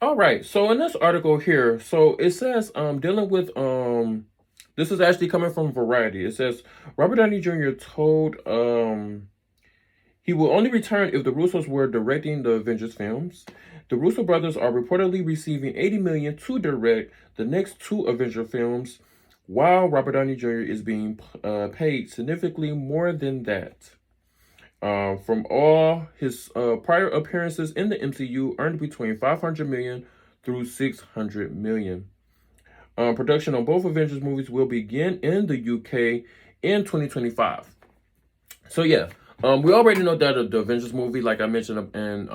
All right. So in this article here, so it says dealing with this is actually coming from Variety. It says Robert Downey Jr. told he will only return if the Russos were directing the Avengers films. The Russo brothers are reportedly receiving 80 million to direct the next two Avenger films, while Robert Downey Jr. is being paid significantly more than that. From all his prior appearances in the MCU, earned between 500 million through 600 million. Production on both Avengers movies will begin in the UK in 2025. So yeah, we already know that the Avengers movie, like I mentioned in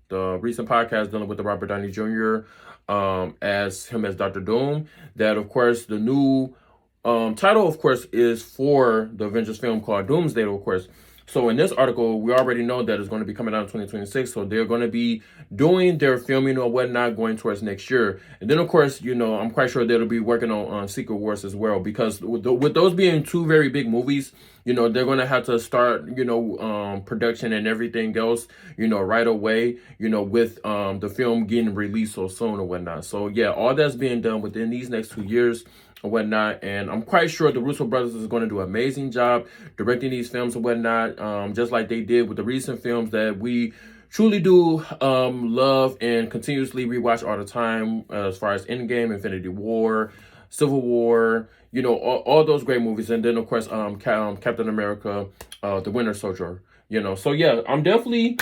the recent podcast dealing with the Robert Downey Jr. As him as Doctor Doom, that of course the new title, of course, is for the Avengers film called Doomsday, of course. So in this article, we already know that it's going to be coming out in 2026. So they're going to be doing their filming or whatnot going towards next year. And then, of course, I'm quite sure they'll be working on Secret Wars as well. Because with those being two very big movies, they're going to have to start, production and everything else, right away, with the film getting released so soon or whatnot. So, yeah, all that's being done within these next 2 years or whatnot, and I'm quite sure the Russo brothers is going to do an amazing job directing these films and whatnot, just like they did with the recent films that we truly do love and continuously rewatch all the time, as far as Endgame, Infinity War, Civil War, all those great movies, and then of course Captain America, the Winter Soldier, So yeah, I'm definitely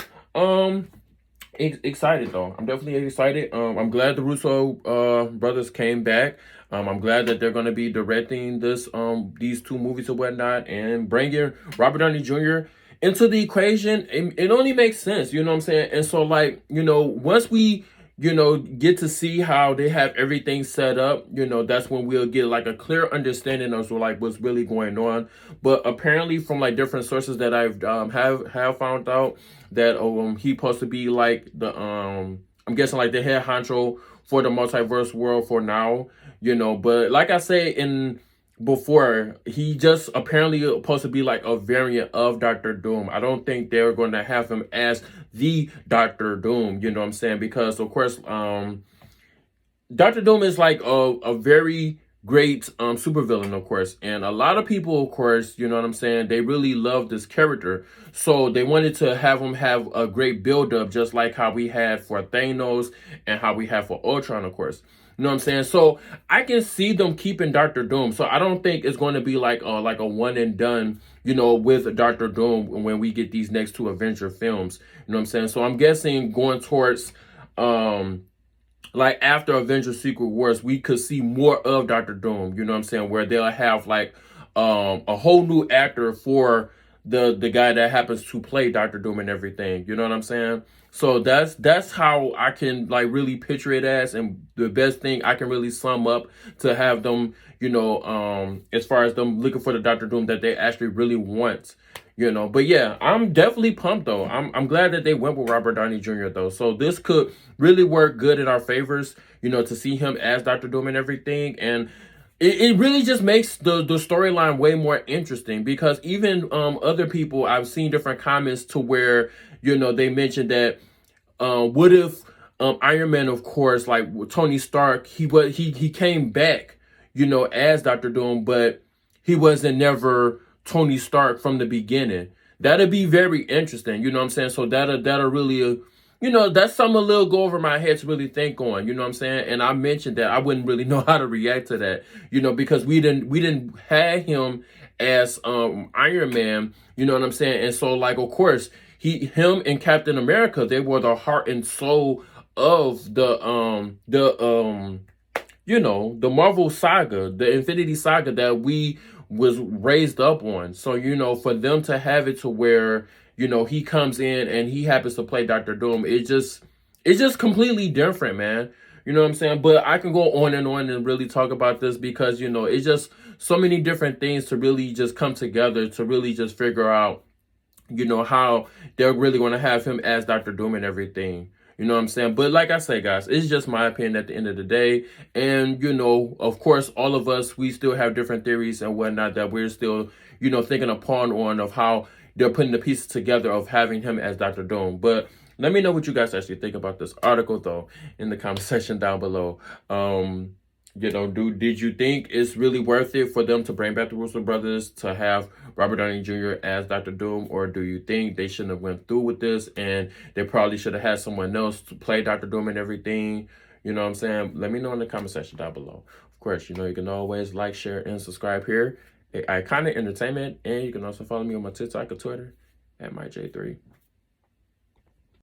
excited though. I'm definitely excited. I'm glad the Russo brothers came back. I'm glad that they're going to be directing these two movies and whatnot, and bringing Robert Downey Jr. into the equation. It only makes sense, you know what I'm saying? And so, like, once we, get to see how they have everything set up, that's when we'll get like a clear understanding of like what's really going on. But apparently, from like different sources that I've have found out that he supposed to be like the I'm guessing like the head honcho for the multiverse world for now, but like I say in before, he just apparently supposed to be like a variant of Doctor Doom. I don't think they're going to have him as the Doctor Doom, you know what I'm saying? Because of course, Doctor Doom is like a very great supervillain, of course, and a lot of people, of course, you know what I'm saying, they really love this character, so they wanted to have him have a great build-up, just like how we had for Thanos and how we had for Ultron, of course. You know what I'm saying? So I can see them keeping Doctor Doom. So I don't think it's going to be like a one and done, with Doctor Doom when we get these next two Avenger films. You know what I'm saying? So I'm guessing going towards like after Avengers Secret Wars, we could see more of Doctor Doom, you know what I'm saying, where they'll have like a whole new actor for the guy that happens to play Doctor Doom and everything, you know what I'm saying? So that's how I can like really picture it as, and the best thing I can really sum up to have them, as far as them looking for the Doctor Doom that they actually really want. But yeah, I'm definitely pumped though. I'm glad that they went with Robert Downey Jr. though. So this could really work good in our favors, to see him as Doctor Doom and everything. And it really just makes the storyline way more interesting, because even other people, I've seen different comments to where, they mentioned that what if Iron Man, of course, like Tony Stark, he came back, as Doctor Doom, but he wasn't never Tony Stark from the beginning. That'd be very interesting, you know what I'm saying? So that'll really that's something a little go over my head to really think on, you know what I'm saying? And I mentioned that I wouldn't really know how to react to that, because we didn't have him as Iron Man, you know what I'm saying? And so like of course, him and Captain America, they were the heart and soul of the Marvel saga, the Infinity Saga that we was raised up on. So, for them to have it to where, he comes in and he happens to play Doctor Doom, it's just completely different, man. You know what I'm saying? But I can go on and really talk about this because, it's just so many different things to really just come together to really just figure out, how they're really going to have him as Doctor Doom and everything. You know what I'm saying? But like I say, guys, it's just my opinion at the end of the day. And, of course, all of us, we still have different theories and whatnot that we're still, thinking upon of how they're putting the pieces together of having him as Doctor Doom. But Let me know what you guys actually think about this article, though, in the comment section down below. Did you think it's really worth it for them to bring back the Russo brothers to have Robert Downey Jr. as Dr. Doom, or do you think they shouldn't have went through with this and they probably should have had someone else to play Dr. Doom and everything? You know what I'm saying? Let me know in the comment section down below. Of course, you can always like, share, and subscribe here at Iconic Entertainment, and you can also follow me on my TikTok or Twitter at MyJ3.